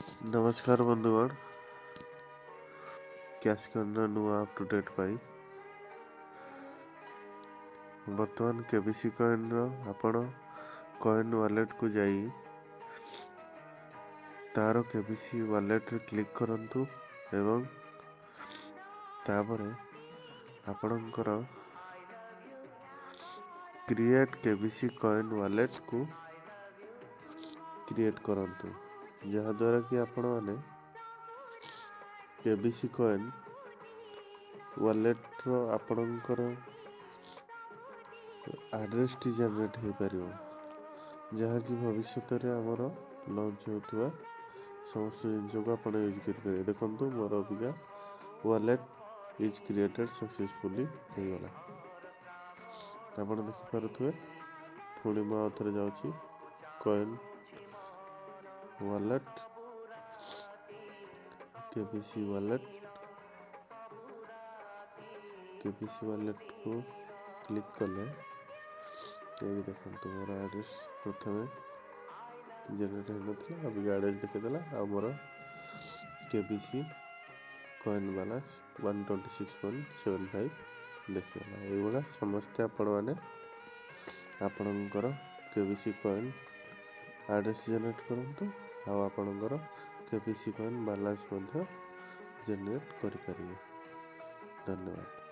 नमस्कार बंधुगण कैश करना नुआ अप टू डेट पाई बर्तमान केबीसी कॉइन रो आपण कॉइन वॉलेट को जाई तारो केबीसी वॉलेट रे क्लिक करंतु एवं तापरे आपणकर क्रिएट केबीसी कॉइन वॉलेट को क्रिएट करंतु जहा द्वारा कि आपण माने केबीसी कॉइन वॉलेट रो आपणकर एड्रेस टी जनरेट हो पारिबो जहा कि भविष्य रे हमर लॉन्च होतुवा समस्त जिन को आपण यूज कर पारे देखंतु मोर अबिका वॉलेट इज क्रिएटेड सक्सेसफुली हो गला आपण देखि पारुथुवे पुणी म आउथरे जाउची कॉइन वॉलेट केबीसी वॉलेट को क्लिक कले ये देखंतु मोर एड्रेस प्रथमे जनरेट होनथला अब एड्रेस देखिदेला आ मोर केबीसी कॉइन बैलेंस 126.75 देखिगला एइगुला समस्त आपण माने आपणकर केबीसी कॉइन एड्रेस जनरेट करंतु आ आपणकर केबीसी कॉइन बैलेंस मध्ये जनरेट करि परिबे। धन्यवाद।